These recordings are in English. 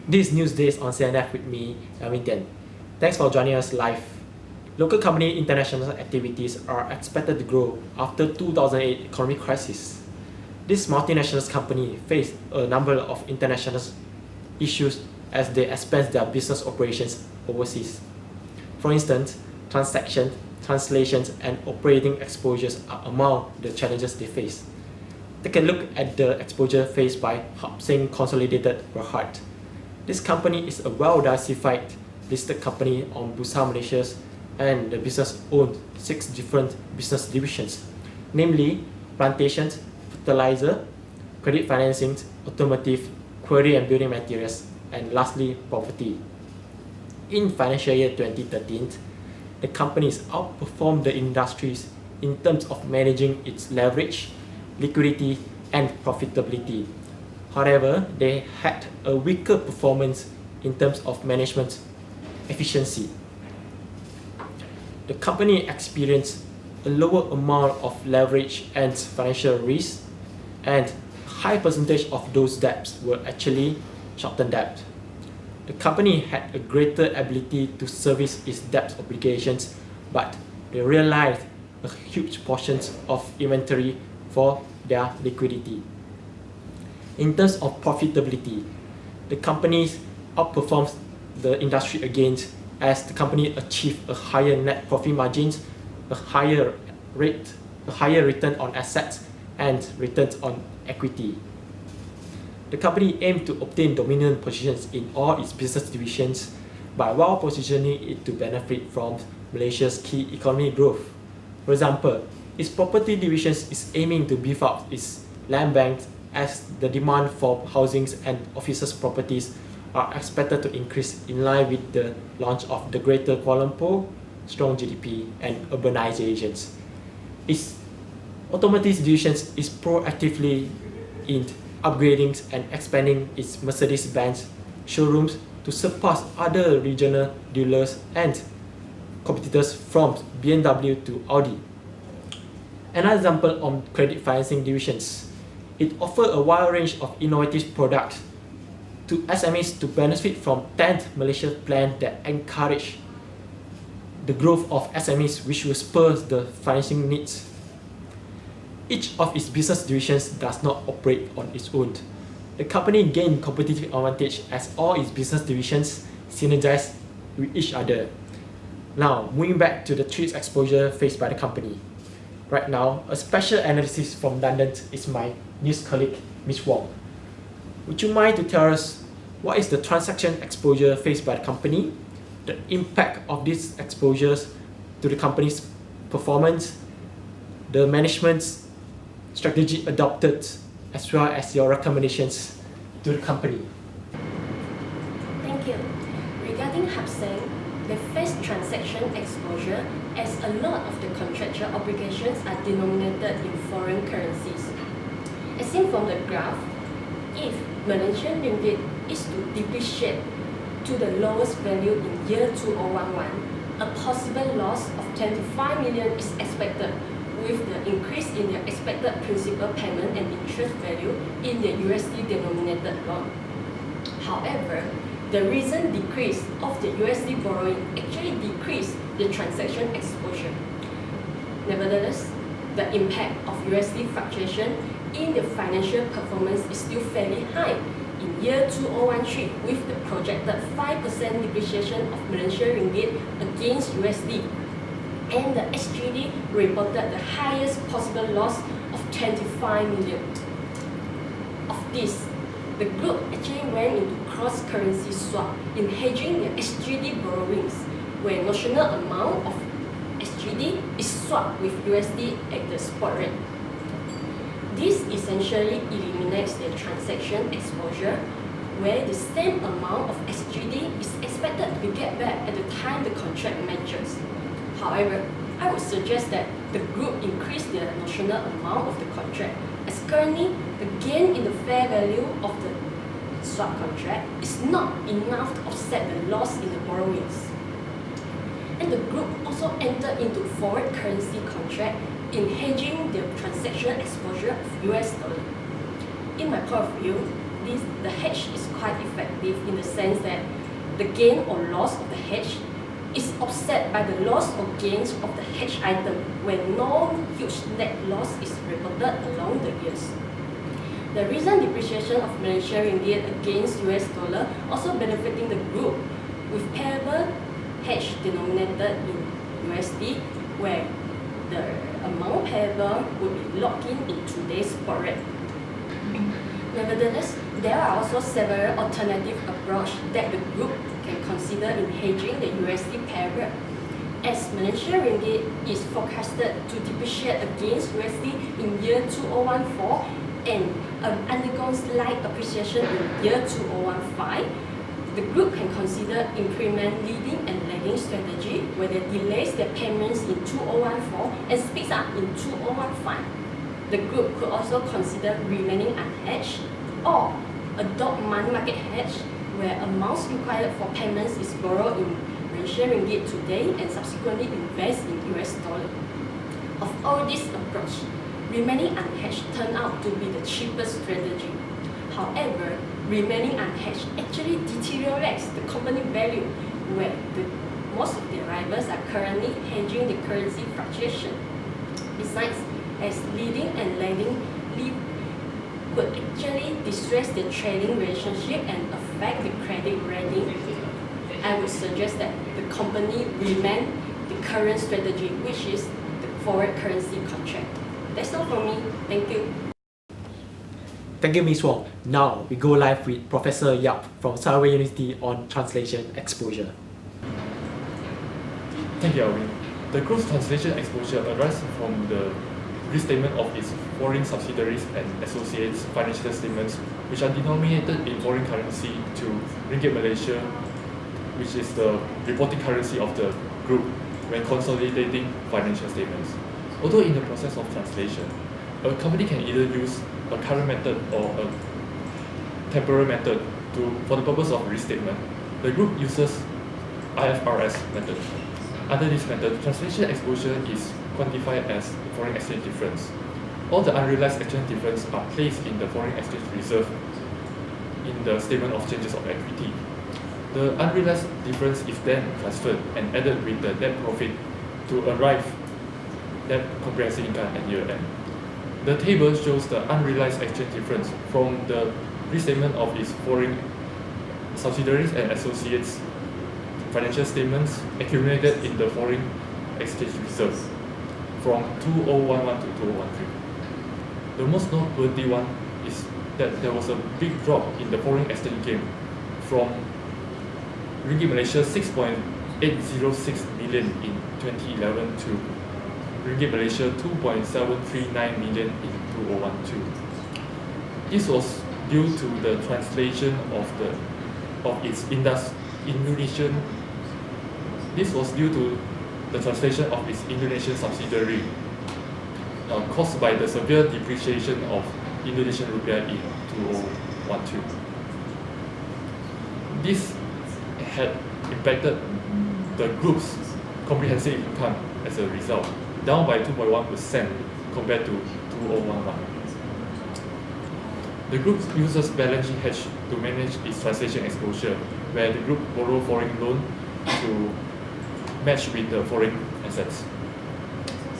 This news days on CNF with me, Alvin Tian. Thanks for joining us live. Local company international activities are expected to grow after 2008 economic crisis. This multinational company faced a number of international issues as they expand their business operations overseas. For instance, transactions, translations, and operating exposures are among the challenges they face. Take a look at the exposure faced by Hab Seng Consolidated Berhad. This company is a well-diversified listed company on Bursa Malaysia, and the business owns 6 different business divisions, namely plantations, fertilizer, credit financing, automotive, quarry and building materials, and lastly, property. In financial year 2013, the companies outperformed the industries in terms of managing its leverage, liquidity, and profitability. However, they had a weaker performance in terms of management efficiency. The company experienced a lower amount of leverage and financial risk, and a high percentage of those debts were actually short-term debt. The company had a greater ability to service its debt obligations, but they realized a huge portion of inventory for their liquidity. In terms of profitability, the company outperforms the industry again as the company achieved a higher net profit margins, a higher return on assets, and returns on equity. The company aimed to obtain dominant positions in all its business divisions by well positioning it to benefit from Malaysia's key economic growth. For example, its property division is aiming to beef up its land banks as the demand for housings and offices properties are expected to increase in line with the launch of the Greater Kuala Lumpur, strong GDP, and urbanizations. Its automotive division is proactively in upgrading and expanding its Mercedes-Benz showrooms to surpass other regional dealers and competitors from BMW to Audi. Another example on credit financing divisions. It offers a wide range of innovative products to SMEs to benefit from 10th Malaysia Plan that encourage the growth of SMEs, which will spur the financing needs. Each of its business divisions does not operate on its own. The company gained competitive advantage as all its business divisions synergize with each other. Now, moving back to the threat exposure faced by the company. Right now, a special analysis from London is my news colleague, Ms. Wong. Would you mind to tell us what is the transaction exposure faced by the company, the impact of these exposures to the company's performance, the management's strategy adopted, as well as your recommendations to the company? Thank you. Regarding Hab Seng, they face transaction exposure as a lot of the contractual obligations are denominated in foreign currencies. As seen from the graph, if Malaysian ringgit is to depreciate to the lowest value in year 2011, a possible loss of 25 million is expected, with the increase in the expected principal payment and interest value in the USD denominated loan. However, the recent decrease of the USD borrowing actually decreased the transaction exposure. Nevertheless, the impact of USD fluctuation in the financial performance is still fairly high. In year 2013, with the projected 5% depreciation of Malaysian ringgit against USD, and the SGD reported the highest possible loss of 25 million. Of this, the group actually went into cross-currency swap in hedging the SGD borrowings, where notional amount of SGD is swapped with USD at the spot rate. This essentially eliminates the transaction exposure, where the same amount of SGD is expected to be get back at the time the contract matures. However, I would suggest that the group increase the notional amount of the contract, as currently the gain in the fair value of the swap contract is not enough to offset the loss in the borrowings. And the group also entered into forward currency contract in hedging the transaction exposure of US dollar. In my point of view, the hedge is quite effective in the sense that the gain or loss of the hedge is offset by the loss or gains of the hedge item when no huge net loss is reported along the years. The recent depreciation of Malaysian ringgit against US dollar also benefiting the group with payable hedge denominated in USD, where the amount payable would be locked in today's spot rate. Nevertheless, there are also several alternative approaches that the group can consider in hedging the USD payable, as Malaysian ringgit is forecasted to depreciate against USD in year 2014 and undergone slight appreciation in year 2015. The group can consider implement leading and lagging strategy, where they delays their payments in 2014 and speeds up in 2015. The group could also consider remaining unhedged or adopt money market hedge, where amounts required for payments is borrowed in Malaysian ringgit today and subsequently invest in US dollar. Of all these approaches, remaining unhedged turned out to be the cheapest strategy. However, remaining unhedged actually deteriorates the company value, where most of the arrivals are currently hedging the currency fluctuation. Besides, as leading and lagging could actually distress the trading relationship and affect the credit rating, I would suggest that the company remain the current strategy, which is the forward currency contract. That's all from me. Thank you. Thank you, Ms. Wong. Now we go live with Professor Yap from Sarawak University on translation exposure. Thank you, Alvin. The group's translation exposure arises from the restatement of its foreign subsidiaries and associates' financial statements, which are denominated in foreign currency to Ringgit Malaysia, which is the reporting currency of the group when consolidating financial statements. Although in the process of translation, a company can either use a current method or a temporary method for the purpose of restatement. The group uses IFRS method. Under this method, translation exposure is quantified as foreign exchange difference. All the unrealized exchange difference are placed in the foreign exchange reserve in the statement of changes of equity. The unrealized difference is then transferred and added with the net profit to arrive net comprehensive income at year end. The table shows the unrealized exchange difference from the restatement of its foreign subsidiaries and associates financial statements accumulated in the foreign exchange reserve from 2011 to 2013. The most noteworthy one is that there was a big drop in the foreign exchange gain from Ringgit Malaysia 6.806 million in 2011 to Ringgit Malaysia 2.739 million in 2012. This was due to the translation of its Indonesian. This was due to the translation of its Indonesian subsidiary, caused by the severe depreciation of Indonesian rupiah in 2012. This had impacted the group's comprehensive income as a result, down by 2.1% compared to 2011. The group uses balance sheet hedge to manage its translation exposure, where the group borrow foreign loan to match with the foreign assets.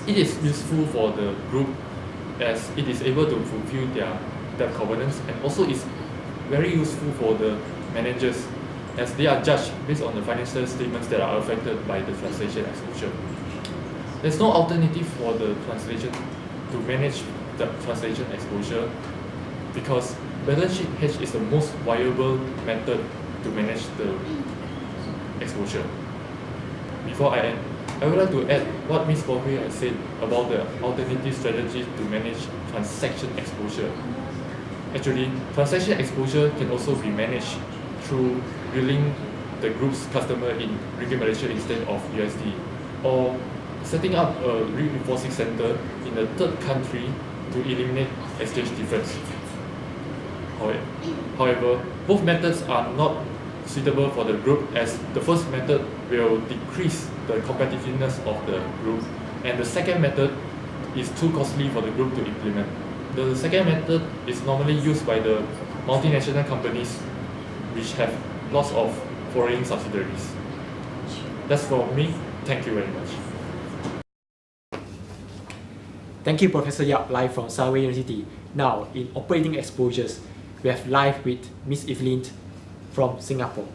It is useful for the group as it is able to fulfill their debt covenants, and also is very useful for the managers as they are judged based on the financial statements that are affected by the translation exposure. There's no alternative for the translation to manage the translation exposure, because balance sheet hedge is the most viable method to manage the exposure. Before I end, I would like to add what Ms. Borhe has said about the alternative strategies to manage transaction exposure. Actually, transaction exposure can also be managed through billing the group's customer in Ringgit Malaysia instead of USD, or setting up a reinforcing center in a third country to eliminate exchange difference. However, both methods are not suitable for the group, as the first method will decrease the competitiveness of the group, and the second method is too costly for the group to implement. The second method is normally used by the multinational companies which have lots of foreign subsidiaries. That's from me. Thank you very much. Thank you, Professor Yap, live from Sunway University. Now, in operating exposures, we have live with Miss Evelyn from Singapore.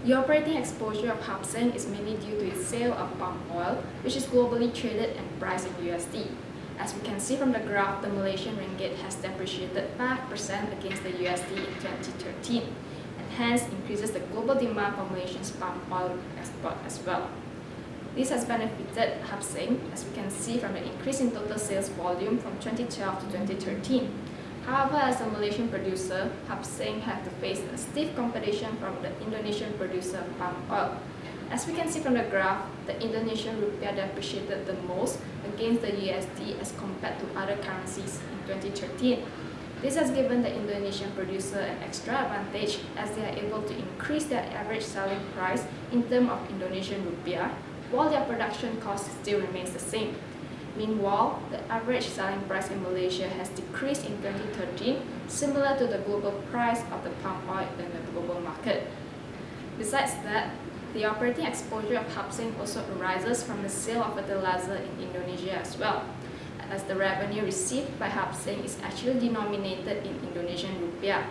The operating exposure of Hab Seng is mainly due to its sale of palm oil, which is globally traded and priced in USD. As we can see from the graph, the Malaysian ringgit has depreciated 5% against the USD in 2013, and hence increases the global demand for Malaysia's palm oil export as well. This has benefited Hab Seng, as we can see from the increase in total sales volume from 2012 to 2013. However, as a Malaysian producer, Hab Seng had to face a stiff competition from the Indonesian producer of palm oil. As we can see from the graph, the Indonesian rupiah depreciated the most against the USD as compared to other currencies in 2013. This has given the Indonesian producer an extra advantage as they are able to increase their average selling price in terms of Indonesian rupiah, while their production cost still remains the same. Meanwhile, the average selling price in Malaysia has decreased in 2013, similar to the global price of the palm oil in the global market. Besides that, the operating exposure of Hab Seng also arises from the sale of fertilizer in Indonesia as well, as the revenue received by Hab Seng is actually denominated in Indonesian rupiah.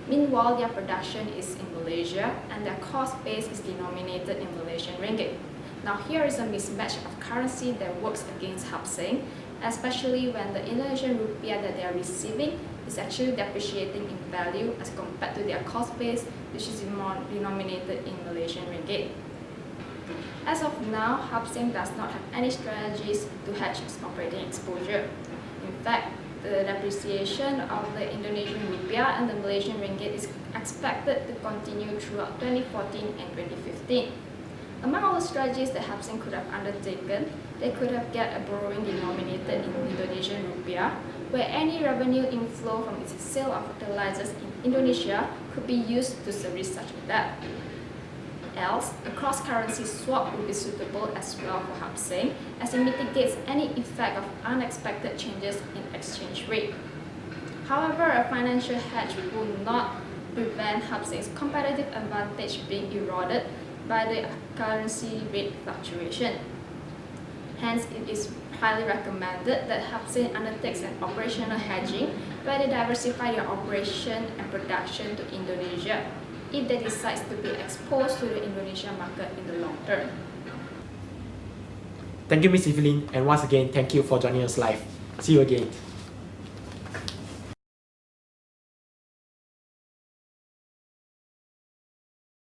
Meanwhile, their production is in Malaysia and their cost base is denominated in Malaysian ringgit. Now here is a mismatch of currency that works against Hab Seng, especially when the Indonesian rupiah that they are receiving is actually depreciating in value as compared to their cost base, which is denominated in Malaysian ringgit. As of now, Hab Seng does not have any strategies to hedge its operating exposure. In fact, the depreciation of the Indonesian rupiah and the Malaysian ringgit is expected to continue throughout 2014 and 2015. Among all the strategies that Hab Seng could have undertaken, they could have get a borrowing denominated in Indonesian rupiah, where any revenue inflow from its sale of fertilizers in Indonesia could be used to service such a debt. Else, a cross-currency swap would be suitable as well for Hab Seng, as it mitigates any effect of unexpected changes in exchange rate. However, a financial hedge will not prevent Hab Seng's competitive advantage being eroded by the currency rate fluctuation. Hence, it is highly recommended that Hab Seng undertakes an operational hedging where they diversify their operation and production to Indonesia if they decide to be exposed to the Indonesian market in the long term. Thank you, Ms. Evelyn, and once again, thank you for joining us live. See you again.